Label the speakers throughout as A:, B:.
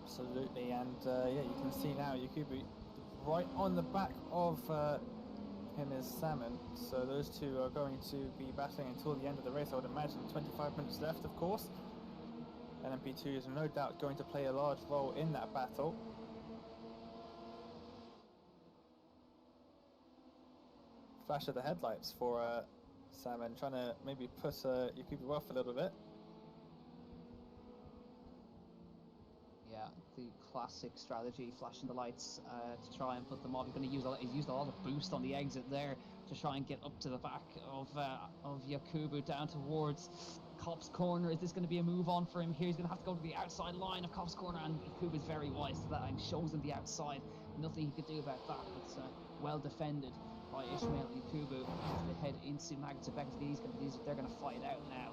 A: Absolutely, and yeah, you can see now Yakubu right on the back of him is Salmon, so those two are going to be battling until the end of the race. I would imagine 25 minutes left, of course. LMP2 is no doubt going to play a large role in that battle. Flash of the headlights for Salmon, trying to maybe put Yakubu off a little bit.
B: Yeah, the classic strategy, flashing the lights to try and put them off. He's going to use he's used a lot of boost on the exit there to try and get up to the back of Yakubu down towards Cop's corner. Is this going to be a move on for him here? He's going to have to go to the outside line of Cop's corner, and Yakubu's very wise to that and shows him the outside. Nothing he could do about that, but well defended by Ishmael Yakubu as they head into Magdeburg. They're going to fight out now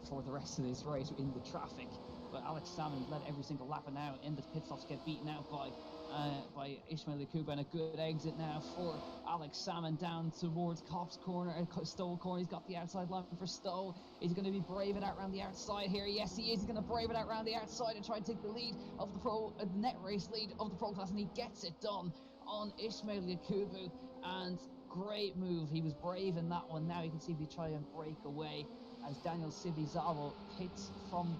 B: for the rest of this race in the traffic. But Alex Salmon led every single lap, and now in the pit stops get beaten out by Ishmael Yakubu, and a good exit now for Alex Salmon down towards Cop's corner, Stowe corner. He's got the outside line for Stowe. He's going to be brave it out around the outside here. Yes, he is. He's going to brave it out around the outside and try and take the lead of the net race lead of the pro class, and he gets it done on Ishmael Yakubu. And great move. He was brave in that one. Now you can see if he try and break away as Daniel Sibizawa hits from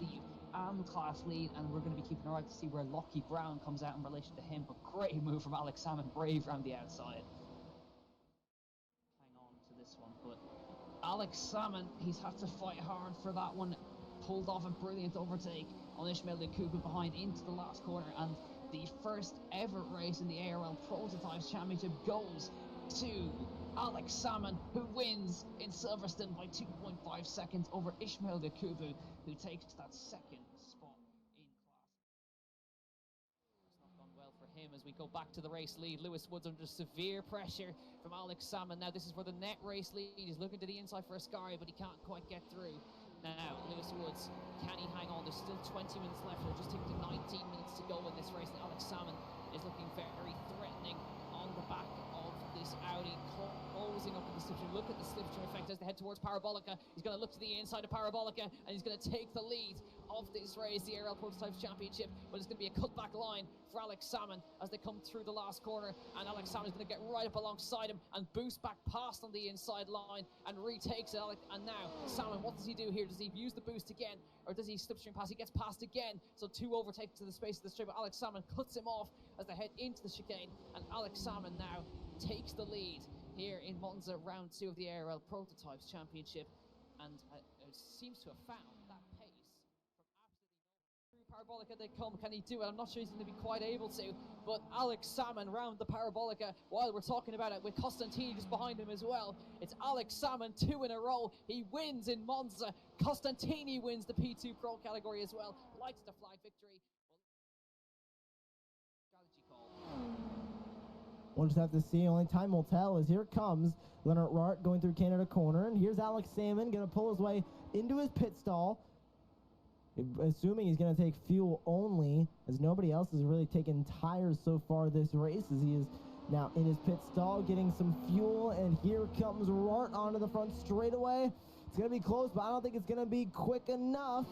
B: the class lead, and we're going to be keeping our eye to see where Lockie Brown comes out in relation to him. But great move from Alex Salmon, brave around the outside. Hang on to this one, but Alex Salmon, he's had to fight hard for that one. Pulled off a brilliant overtake on Ishmael Yakubu behind into the last corner, and the first ever race in the ARL Prototypes Championship goes to Alex Salmon, who wins in Silverstone by 2.5 seconds over Ishmael Yakubu, who takes that second spot in class. It's not gone well for him as we go back to the race lead. Lewis Woods under severe pressure from Alex Salmon. Now this is for the net race lead. He's looking to the inside for Ascari, but he can't quite get through. Now, Lewis Woods, can he hang on? There's still 20 minutes left. It'll just take to 19 minutes to go in this race. And Alex Salmon is looking very threatening on the back of this Audi, closing up with the slipstream. Look at the slipstream effect as they head towards Parabolica. He's going to look to the inside of Parabolica, and he's going to take the lead of this race, the ARL Prototypes Championship. But it's going to be a cutback line for Alex Salmon as they come through the last corner, and Alex Salmon is going to get right up alongside him and boost back past on the inside line and retakes it. And now Salmon, what does he do here? Does he use the boost again, or does he slipstream pass? He gets past again, so two overtakes to the space of the straight, but Alex Salmon cuts him off as they head into the chicane, and Alex Salmon now takes the lead here in Monza, round 2 of the ARL Prototypes Championship, and it seems to have found that pace from absolutely Parabolica. They come. Can he do it? I'm not sure he's going to be quite able to, but Alex Salmon round the Parabolica, while we're talking about it, with Costantini just behind him as well. It's Alex Salmon 2 in a row. He wins in Monza. Costantini wins the P2 Pro category as well. Lights the flag victory. Strategy call.
C: We'll just have to see. Only time will tell. As here comes Leonard Rart going through Canada corner, and here's Alex Salmon going to pull his way into his pit stall, assuming he's going to take fuel only, as nobody else has really taken tires so far this race, as he is now in his pit stall getting some fuel. And here comes Rart onto the front straightaway. It's going to be close, but I don't think it's going to be quick enough.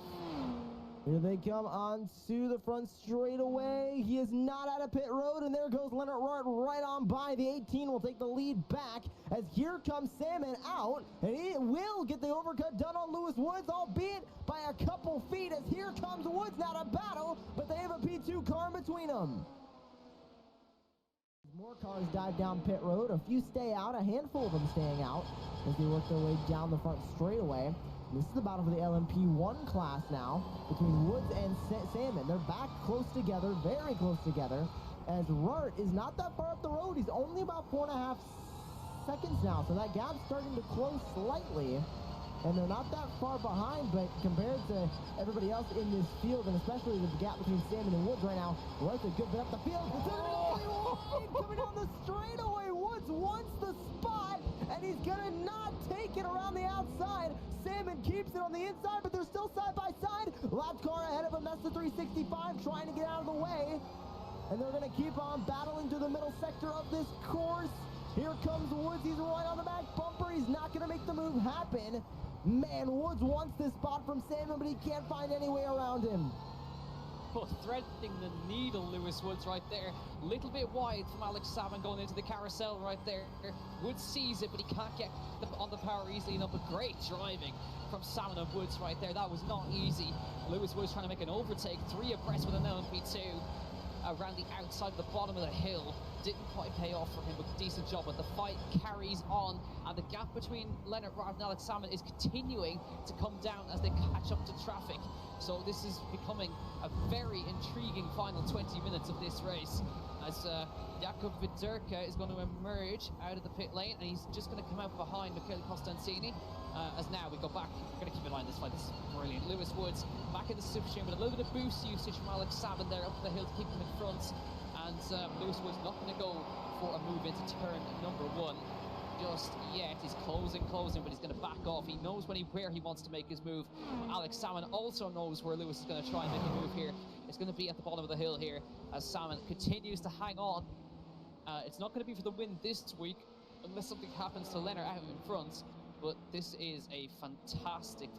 C: Here they come on to the front straightaway. He is not out of pit road, and there goes Leonard Rart right on by. The 18 will take the lead back, as here comes Salmon out, and he will get the overcut done on Lewis Woods, albeit by a couple feet, as here comes Woods. Not a battle, but they have a P2 car in between them. More cars dive down pit road. A few stay out, a handful of them staying out as they work their way down the front straightaway. This is the battle for the LMP1 class now between Woods and Salmon. They're back close together, very close together, as Rart is not that far up the road. He's only about 4.5 seconds now, so that gap's starting to close slightly. And they're not that far behind, but compared to everybody else in this field, and especially the gap between Salmon and Woods right now, Rart's a good bit up the field. Coming down the straightaway, Woods wants the spot, and he's gonna not take it around the outside. Salmon keeps it on the inside, but they're still side by side. Lap car ahead of him, that's the 365, trying to get out of the way. And they're gonna keep on battling to the middle sector of this course. Here comes Woods, he's right on the back bumper. He's not gonna make the move happen. Man, Woods wants this spot from Salmon, but he can't find any way around him.
B: threading the needle, Lewis Woods right there. Little bit wide from Alex Salmon going into the carousel right there. Woods sees it, but he can't get on the power easily enough. But great driving from Salmon and Woods right there. That was not easy. Lewis Woods trying to make an overtake, 3 abreast with an LMP2 around the outside of the bottom of the hill. Didn't quite pay off for him, but decent job. But the fight carries on, and the gap between Leonard Rad and Alex Salmon is continuing to come down as they catch up to traffic. So this is becoming a very intriguing final 20 minutes of this race, as Jakub Viderka is going to emerge out of the pit lane, and he's just going to come out behind Michele Costancini. As now we go back, we're going to keep in mind this fight. This is brilliant. Lewis Woods back in the super stream with a little bit of boost usage from Alex Salmon there up the hill to keep him in front. And Lewis Woods not going to go for a move into turn number 1 just yet. He's closing, but he's going to back off. He knows where he wants to make his move. Alex Salmon also knows where Lewis is going to try and make a move here. It's going to be at the bottom of the hill here as Salmon continues to hang on. It's not going to be for the win this week unless something happens to Leonard out in front. But this is a fantastic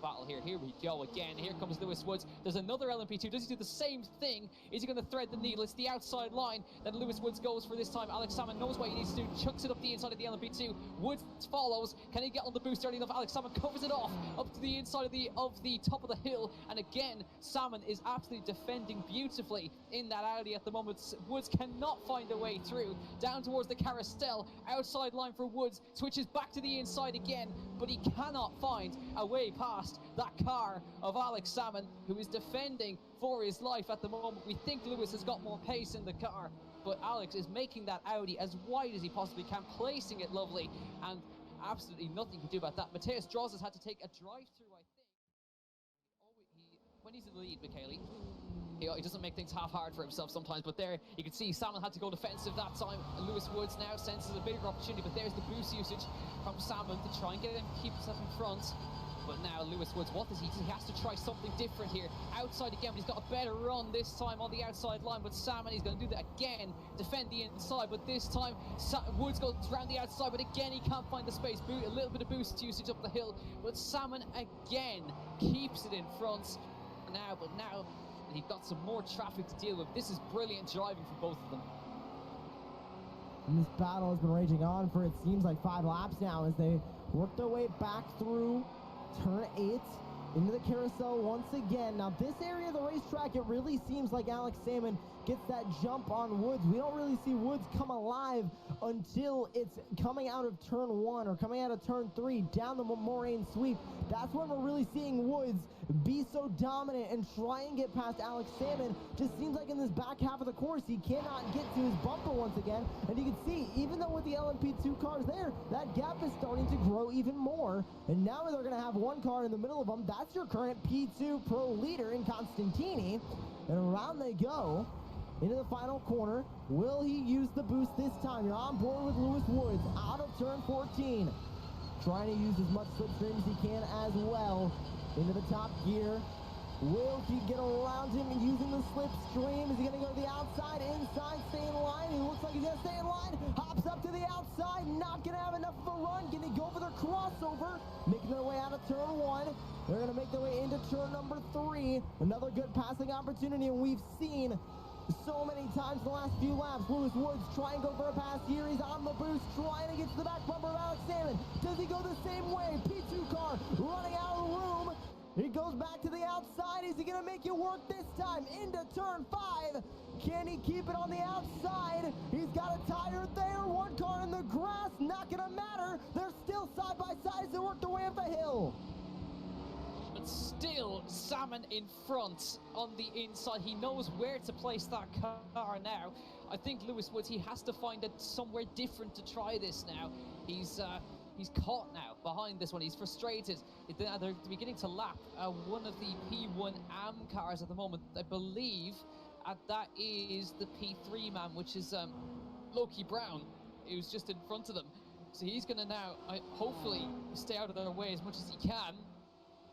B: battle here. Here we go again. Here comes Lewis Woods. There's another LMP2. Does he do the same thing? Is he going to thread the needle? It's the outside line that Lewis Woods goes for this time. Alex Salmon knows what he needs to do. Chucks it up the inside of the LMP2. Woods follows. Can he get on the boost early enough? Alex Salmon covers it off up to the inside of the top of the hill. And again, Salmon is absolutely defending beautifully in that Audi at the moment. Woods cannot find a way through. Down towards the carousel. Outside line for Woods. Switches back to the inside again, but he cannot find a way past that car of Alex Salmon, who is defending for his life at the moment. We think Lewis has got more pace in the car, but Alex is making that Audi as wide as he possibly can, placing it lovely, and absolutely nothing to do about that. Matthias Draws has had to take a drive-through, I think. When he's in the lead, Michele, he doesn't make things half hard for himself sometimes, but there you can see Salmon had to go defensive that time. Lewis Woods now senses a bigger opportunity, but there's the boost usage from Salmon to try and get him to keep himself in front. But now Lewis Woods, what does he do? He has to try something different here. Outside again, but he's got a better run this time on the outside line. But Salmon, he's going to do that again, defend the inside, but this time Woods goes around the outside, but again he can't find the space. A little bit of boost usage up the hill, but Salmon again keeps it in front now, but now he's got some more traffic to deal with. This is brilliant driving for both of them.
C: And this battle has been raging on for, it seems like, 5 laps now as they work their way back through turn 8 into the carousel once again. Now this area of the racetrack, it really seems like Alex Salmon gets that jump on Woods. We don't really see Woods come alive until it's coming out of turn 1 or coming out of turn 3 down the moraine sweep. That's when we're really seeing Woods be so dominant and try and get past Alex Salmon. Just seems like in this back half of the course he cannot get to his bumper once again, and you can see even though with the LMP2 cars there, that gap is starting to grow even more, and now they're going to have one car in the middle of them. That's your current P2 Pro leader in Constantini, and around they go into the final corner. Will he use the boost this time? You're on board with Lewis Woods out of turn 14, trying to use as much slipstream as he can as well into the top gear. Will he get around him using the slipstream? Is he going to go to the outside, inside, stay in line? He looks like he's going to stay in line. Hops up to the outside, not going to have enough of a run. Can he go for the crossover? Making their way out of turn 1. They're going to make their way into turn number 3. Another good passing opportunity, and we've seen so many times the last few laps. Lewis Woods trying to go for a pass here. He's on the boost, trying to get to the back bumper of Alex Salmon. Does he go the same way? P2 car running out of room. He goes back to the outside. Is he going to make it work this time? Into turn 5. Can he keep it on the outside? He's got a tire there. One car in the grass. Not going to matter. They're still side by side as they work their way up the hill.
B: But still, Salmon in front on the inside. He knows where to place that car now. I think Lewis Woods, he has to find somewhere different to try this now. He's caught now behind this one. He's frustrated. They're beginning to lap one of the P1 AM cars at the moment. I believe that is the P3 man, which is Loki Brown, who's just in front of them. So he's going to now hopefully stay out of their way as much as he can.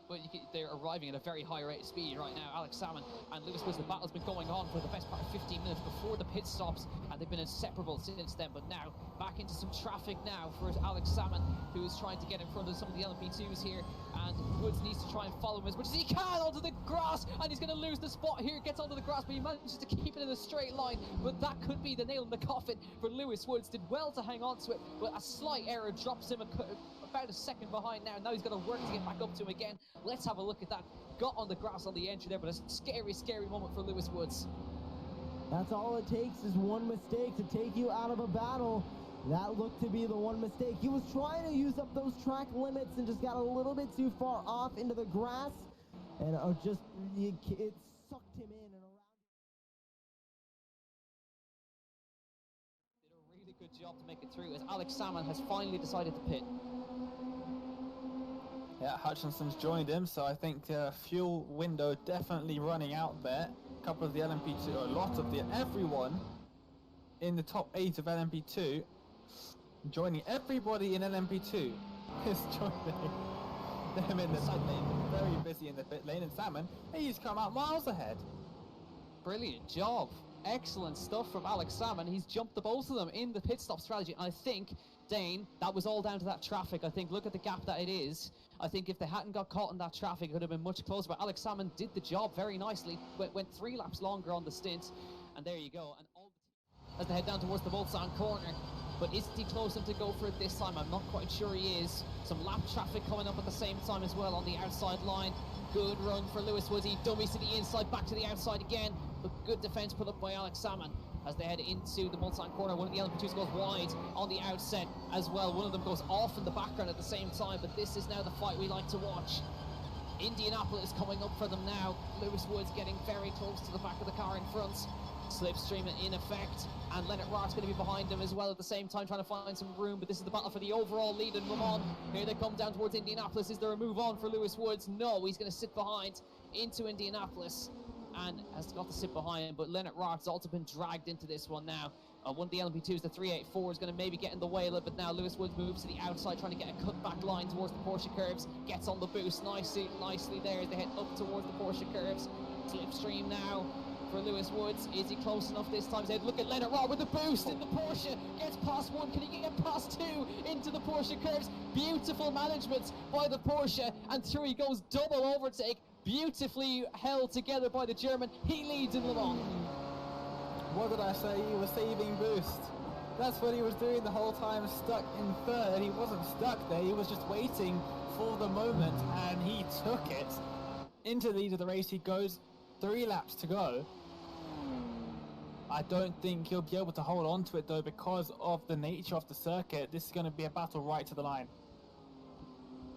B: But they're arriving at a very high rate of speed right now. Alex Salmon and Lewis Woods, the battle's been going on for the best part of 15 minutes before the pit stops, and they've been inseparable since then. But now back into some traffic now for Alex Salmon, who is trying to get in front of some of the LMP2s here, and Woods needs to try and follow him as much as he can onto the grass, and he's going to lose the spot here. Gets onto the grass, but he manages to keep it in a straight line, but that could be the nail in the coffin for Lewis Woods. Did well to hang on to it, but a slight error drops him about a second behind now. Now he's got to work to get back up to him again. Let's have a look at that. Got on the grass on the entry there, but a scary, scary moment for Lewis Woods.
C: That's all it takes is one mistake to take you out of a battle. That looked to be the one mistake. He was trying to use up those track limits and just got a little bit too far off into the grass, and it sucked him in and around.
B: Did a really good job to make it through as Alex Salmon has finally decided to pit.
A: Yeah, Hutchinson's joined him, so I think fuel window definitely running out there. A couple of the LMP2, or a lot of everyone in the top 8 of LMP2 joining. Everybody in LMP2 is joining them in the side lane. Very busy in the pit lane, and Salmon, he's come out miles ahead.
B: Brilliant job. Excellent stuff from Alex Salmon. He's jumped the both of them in the pit stop strategy. I think, Dane, that was all down to that traffic. I think, look at the gap that it is. I think if they hadn't got caught in that traffic, it would have been much closer. But Alex Salmon did the job very nicely. Went 3 laps longer on the stint. And there you go. And all as they head down towards the Mulsanne corner. But is he close enough to go for it this time? I'm not quite sure he is. Some lap traffic coming up at the same time as well on the outside line. Good run for Lewis Woods. He dummies to the inside, back to the outside again. But good defence put up by Alex Salmon as they head into the Mulsanne corner. One of the LMP2s goes wide on the outset as well. One of them goes off in the background at the same time. But this is now the fight we like to watch. Indianapolis coming up for them now. Lewis Woods getting very close to the back of the car in front. Slipstream in effect, and Leonard Roth's going to be behind him as well at the same time, trying to find some room. But this is the battle for the overall lead in Le Mans. Here they come down towards Indianapolis. Is there a move on for Lewis Woods? No, he's going to sit behind into Indianapolis and has got to sit behind. But Leonard Roth's also been dragged into this one now. One of the LMP2s, the 384, is going to maybe get in the way a little bit now. Lewis Woods moves to the outside, trying to get a cutback line towards the Porsche curves. Gets on the boost nicely there as they head up towards the Porsche curves. Slipstream now for Lewis Woods. Is he close enough this time? Look at Leonard Roth with the boost in the Porsche. Gets past 1. Can he get past 2 into the Porsche curves? Beautiful management by the Porsche. And through he goes. Double overtake. Beautifully held together by the German. He leads in Le Mans.
A: What did I say? He was saving boost. That's what he was doing the whole time, stuck in third. He wasn't stuck there. He was just waiting for the moment, and he took it. Into the lead of the race he goes. 3 laps to go. I don't think he'll be able to hold on to it though, because of the nature of the circuit. This is going to be a battle right to the line.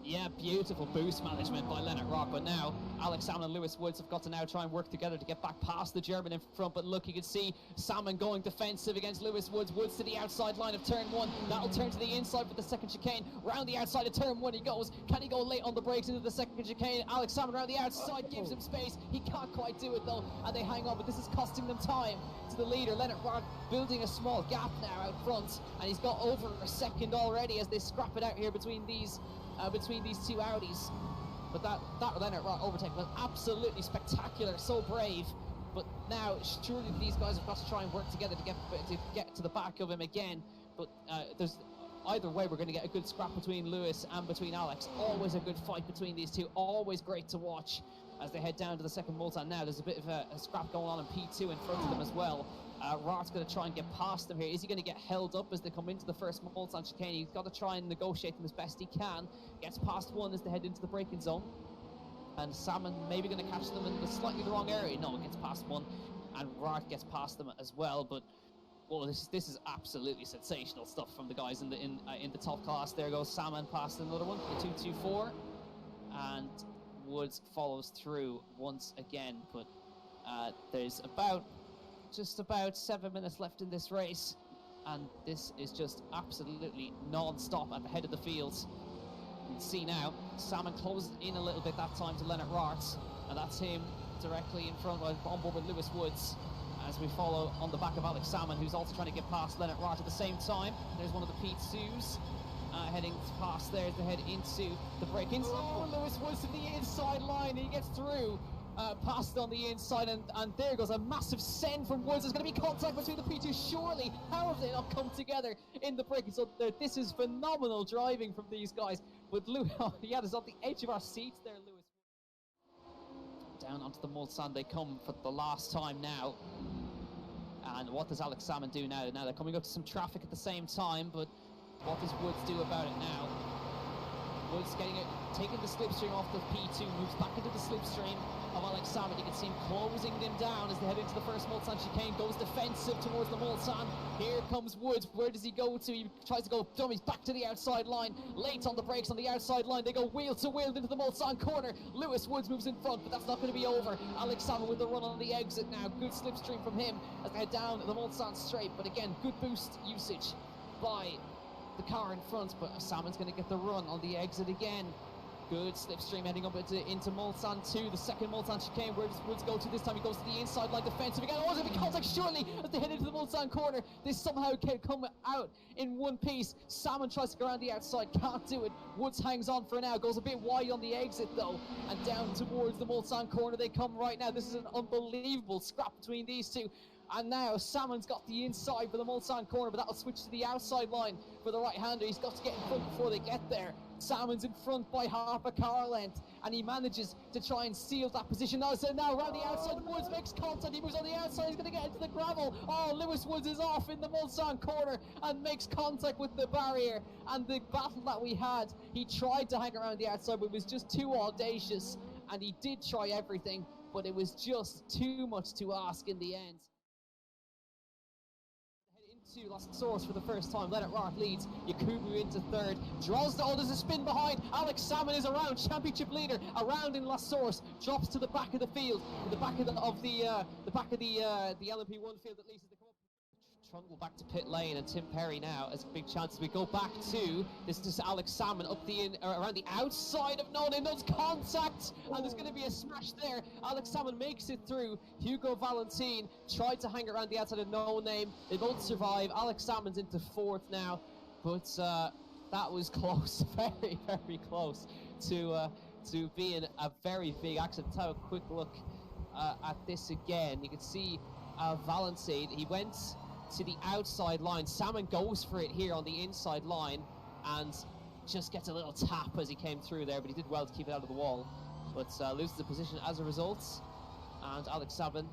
B: Yeah, beautiful boost management by Leonard Roth, but now Alex Salmon and Lewis Woods have got to now try and work together to get back past the German in front. But look, you can see Salmon going defensive against Lewis Woods. Woods to the outside line of turn 1. That'll turn to the inside for the second chicane. Round the outside of turn 1 he goes. Can he go late on the brakes into the second chicane? Alex Salmon around the outside gives him space. He can't quite do it though, and they hang on, but this is costing them time to the leader. Leonard Roth building a small gap now out front, and he's got over a second already as they scrap it out here between these two Audis. But that Leonard Roth overtake was absolutely spectacular, so brave. But now surely these guys have got to try and work together to get to the back of him again. But there's either way we're going to get a good scrap between Lewis and between Alex. Always a good fight between these two. Always great to watch as they head down to the second Mulsanne now. There's a bit of a scrap going on in P2 in front of them as well. Roth's going to try and get past them here. Is he going to get held up as they come into the first Mulsanne chicane? He's got to try and negotiate them as best he can. Gets past 1 as they head into the braking zone. And Salmon maybe going to catch them in slightly the wrong area. No, it gets past 1. And Roth gets past them as well. But well, this is absolutely sensational stuff from the guys in the top class. There goes Salmon past another one, the 224. And Woods follows through once again. But there's just about 7 minutes left in this race, and this is just absolutely non-stop at the head of the field. You can see now Salmon closed in a little bit that time to Leonard Roth, and that's him directly in front on board with Lewis Woods as we follow on the back of Alex Salmon, who's also trying to get past Leonard Roth at the same time. There's one of the P2s heading past there as they head into the break-ins. Oh, Lewis Woods to the inside line, he gets through.
D: passed on the inside, and there goes a massive send from Woods. There's going to be contact between the P2, surely. How have they not come together in the break? So this is phenomenal driving from these guys. But Lewis, he had us on the edge of our seats there, Lewis. Down onto the Mulsanne they come for the last time now. And what does Alex Salmon do now? Now they're coming up to some traffic at the same time, but what does Woods do about it now? Woods taking the slipstream off the P2, moves back into the slipstream of Alex Salmon. You can see him closing them down as they head into the first Mulsanne chicane, goes defensive towards the Mulsanne. Here comes Woods. Where does he go to? He tries to go dummies back to the outside line. Late on the brakes on the outside line. They go wheel to wheel into the Mulsanne corner. Lewis Woods moves in front, but that's not going to be over. Alex Salmon with the run on the exit now. Good slipstream from him as they head down the Mulsanne straight. But again, good boost usage by the car in front, but Salmon's going to get the run on the exit again. Good slipstream heading up into Mulsanne 2, the second Mulsanne chicane. Where does Woods go to this time? He goes to the inside line defensive again. Oh, there's going to be contact surely as they head into the Mulsanne corner. They somehow can come out in one piece. Salmon tries to go around the outside, can't do it. Woods hangs on for now, goes a bit wide on the exit though, and down towards the Mulsanne corner they come right now. This is an unbelievable scrap between these two. And now Salmon's got the inside for the Mulsanne corner, but that'll switch to the outside line for the right-hander. He's got to get in front before they get there. Salmon's in front by half a car length, and he manages to try and seal that position. Now around the outside, Woods makes contact. He moves on the outside. He's going to get into the gravel. Oh, Lewis Woods is off in the Mulsanne corner and makes contact with the barrier. And the battle that we had, he tried to hang around the outside, but it was just too audacious. And he did try everything, but it was just too much to ask in the end. To Lost Source for the first time. Leonard Roth leads. Yakubu into third. Draws the there's a spin behind. Alex Salmon is around. Championship leader around in Lost Source. Drops to the back of the field. The back of the LMP1 field at least as they come up. Trundle back to pit lane, and Tim Perry now has a big chance. We go back to this is Alex Salmon up around the outside of no knows contact, and there's going to be a smash there. Alex Salmon makes it through. Hugo Valentin tried to hang around the outside of No Name. They both survive. Alex Salmon's into fourth now, but that was close, very very close to being a very big accident. Let's have a quick look at this again. You can see Valentin. He went to the outside line. Salmon goes for it here on the inside line and just gets a little tap as he came through there, but he did well to keep it out of the wall, but loses the position as a result. And Alex Salmon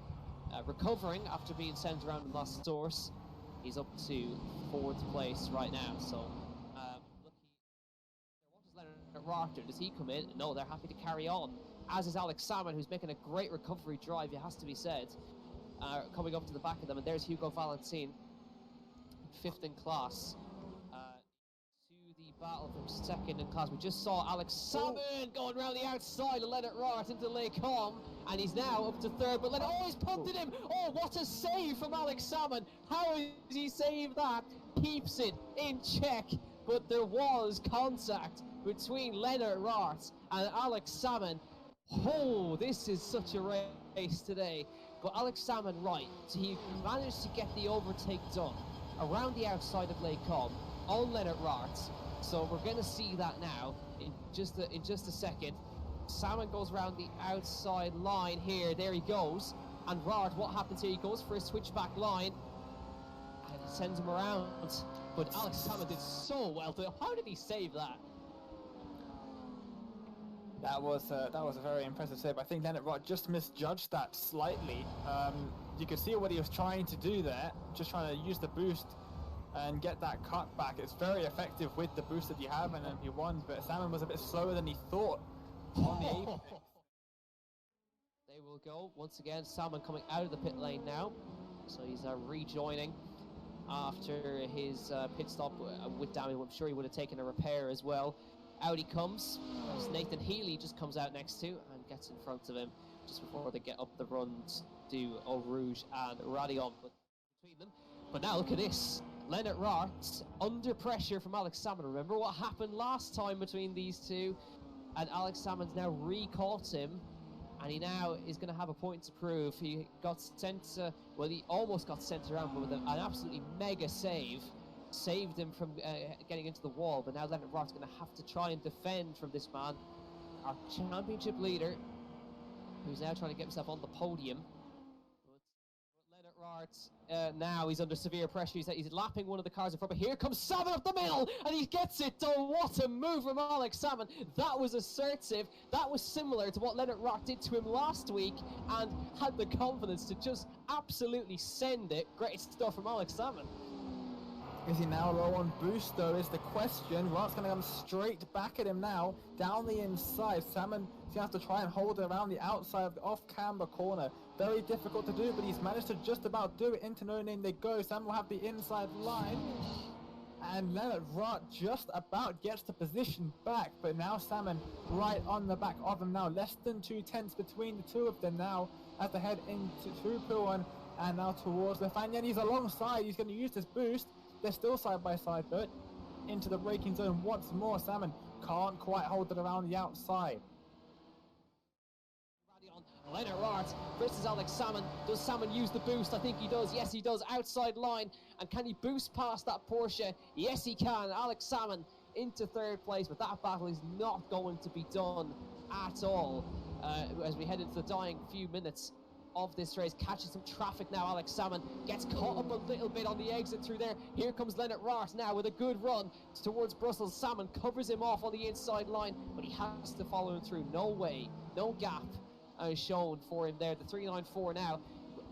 D: recovering after being sent around in Lost Source. He's up to fourth place right now. So what does Leonard Roth do? Does he come in? No, they're happy to carry on, as is Alex Salmon, who's making a great recovery drive, it has to be said. Coming up to the back of them, and there's Hugo Valentin, fifth in class, to the battle for second in class. We just saw Alex Salmon going around the outside of Leonard Roth into Lake Com, and he's now up to third, but Leonard, he's punted him. Oh, what a save from Alex Salmon. How has he saved that? Keeps it in check, but there was contact between Leonard Roth and Alex Salmon. Oh, this is such a race today. But Alex Salmon, right, so he managed to get the overtake done around the outside of Lake Com on Leonard Roth. So we're going to see that now in just a second. Salmon goes around the outside line here. There he goes. And Roth, what happens here? He goes for a switchback line and he sends him around. But Alex Salmon did so well. How did he save that?
A: That was a very impressive save. I think Leonard Roth just misjudged that slightly. You could see what he was trying to do there, just trying to use the boost and get that cut back. It's very effective with the boost that you have in MP1, but Salmon was a bit slower than he thought on the apex.
D: They will go once again. Salmon coming out of the pit lane now, so he's rejoining after his pit stop with damage. I'm sure he would have taken a repair as well. Out he comes. Nathan Healy just comes out next to and gets in front of him just before they get up the run to Eau Rouge and Radion between them. But now look at this. Leonard Roth under pressure from Alex Salmon. Remember what happened last time between these two? And Alex Salmon's now re-caught him, and he now is going to have a point to prove. He got sent, well, he almost got sent around, but with an absolutely mega save. Saved him from getting into the wall, but now Leonard Roth's going to have to try and defend from this man, our championship leader, who's now trying to get himself on the podium. But Leonard Rart, now he's under severe pressure. He's lapping one of the cars in front, but here comes Salmon up the middle, and he gets it done. What a move from Alex Salmon. That was assertive. That was similar to what Leonard Rart did to him last week, and had the confidence to just absolutely send it. Great stuff from Alex Salmon.
A: Is he now low on boost though is the question. Rat's going to come straight back at him now, down the inside. Salmon is going to have to try and hold it around the outside of the off-camber corner. Very difficult to do, but he's managed to just about do it. Into no name they go. Salmon will have the inside line. And Leonard Rart just about gets the position back, but now Salmon right on the back of him now. Less than 2 tenths between the two of them now as they head into Puon and now towards Lefanian. He's alongside. He's going to use this boost. They're still side by side, but into the braking zone once more. Salmon can't quite hold it around the outside.
D: Leonard Rart versus Alex Salmon. Does Salmon use the boost? I think he does. Yes, he does. Outside line. And can he boost past that Porsche? Yes, he can. Alex Salmon into third place, but that battle is not going to be done at all as we head into the dying few minutes of this race. Catches some traffic now. Alex Salmon gets caught up a little bit on the exit through there. Here comes Leonard Rart now with a good run towards Brussels. Salmon covers him off on the inside line, but he has to follow him through. No way, no gap shown for him there. The 394 now.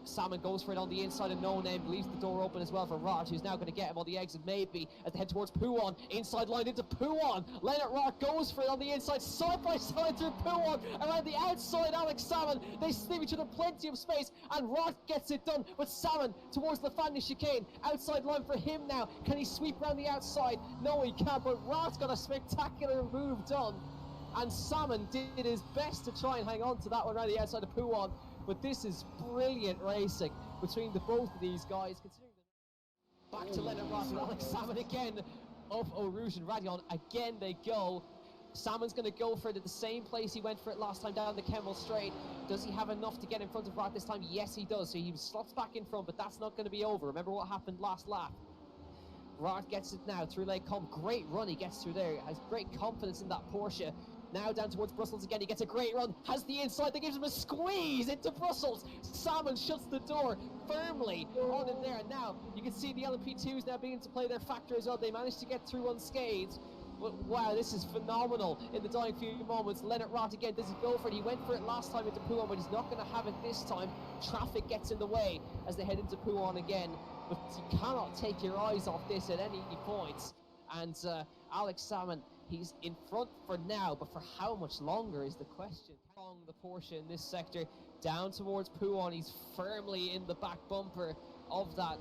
D: Salmon goes for it on the inside and no name, leaves the door open as well for Rart, who's now going to get him on the exit maybe as they head towards Puon. Inside line into Puon. Leonard Rart goes for it on the inside, side by side through Puon. Around the outside, Alex Salmon. They leave each other plenty of space and Rart gets it done. But Salmon towards the Fanny chicane. Outside line for him now. Can he sweep around the outside? No, he can't, but Rart's got a spectacular move done. And Salmon did his best to try and hang on to that one around the outside of Puon. But this is brilliant racing between the both of these guys. Considering back to Leonard Rart and Alex Salmon again of Eau Rouge and Radion. Again they go. Salmon's going to go for it at the same place he went for it last time down the Kemmel Straight. Does he have enough to get in front of Rart this time? Yes, he does. So he slots back in front, but that's not going to be over. Remember what happened last lap. Rart gets it now through Lake Com. Great run he gets through there. Has great confidence in that Porsche. Now down towards Brussels again, he gets a great run, has the inside, that gives him a squeeze into Brussels. Salmon shuts the door firmly on him there, and now you can see the LMP2s now beginning to play their factor as well. They managed to get through unscathed, but wow, this is phenomenal in the dying few moments. Leonard Rart again, does he go for it? He went for it last time into Puon, but he's not going to have it this time. Traffic gets in the way as they head into Puon again, but you cannot take your eyes off this at any point. And Alex Salmon, he's in front for now, but for how much longer is the question. Along the Porsche in this sector, down towards Puon, he's firmly in the back bumper of that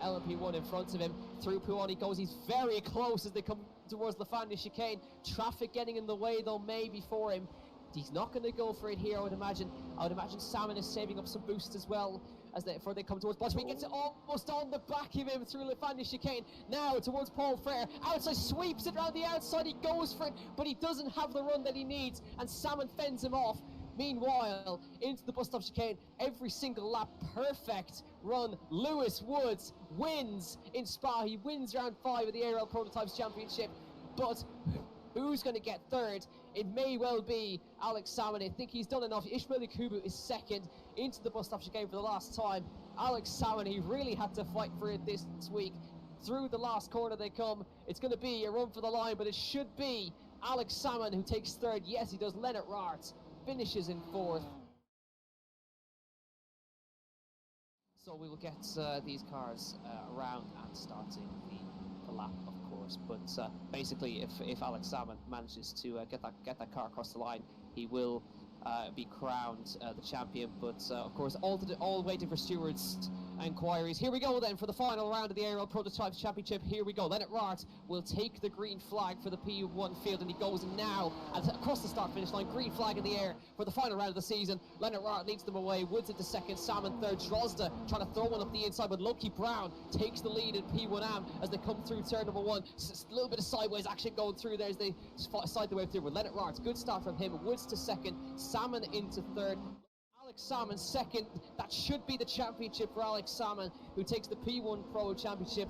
D: LMP1 in front of him. Through Puon he goes, he's very close as they come towards the Fanny chicane. Traffic getting in the way though, maybe for him. He's not going to go for it here, I would imagine. I would imagine Salmon is saving up some boost as well as before they come towards Bosch. He gets it almost on the back of him through Lefania chicane. Now towards Paul Frere. Outside, sweeps it around the outside. He goes for it, but he doesn't have the run that he needs, and Salmon fends him off. Meanwhile, into the bus stop chicane, every single lap, perfect run. Lewis Woods wins in Spa. He wins round 5 of the ARL Prototypes Championship, but who's going to get third? It may well be Alex Salmon. I think he's done enough. Ishmael Yakubu is second into the bus stop chicane for the last time. Alex Salmon, he really had to fight for it this week. Through the last corner they come. It's going to be a run for the line, but it should be Alex Salmon who takes third. Yes, he does. Leonard Rart finishes in fourth. So we will get these cars around and starting the lap, of course. But basically, if Alex Salmon manages to get that car across the line, he will be crowned the champion. But of course, all waiting for stewards' inquiries. Here we go then for the final round of the ARL Prototypes Championship. Here we go. Leonard Rart will take the green flag for the P1 field, and he goes now across the start-finish line. Green flag in the air for the final round of the season. Leonard Rart leads them away. Woods into second, Salmon third. Drozda trying to throw one up the inside, but Loki Brown takes the lead in P1am as they come through turn number 1. A little bit of sideways action going through there as they side the way through. With Leonard Rart, good start from him. Woods to second, Salmon into third. Alex Salmon second. That should be the championship for Alex Salmon, who takes the P1 Pro Championship.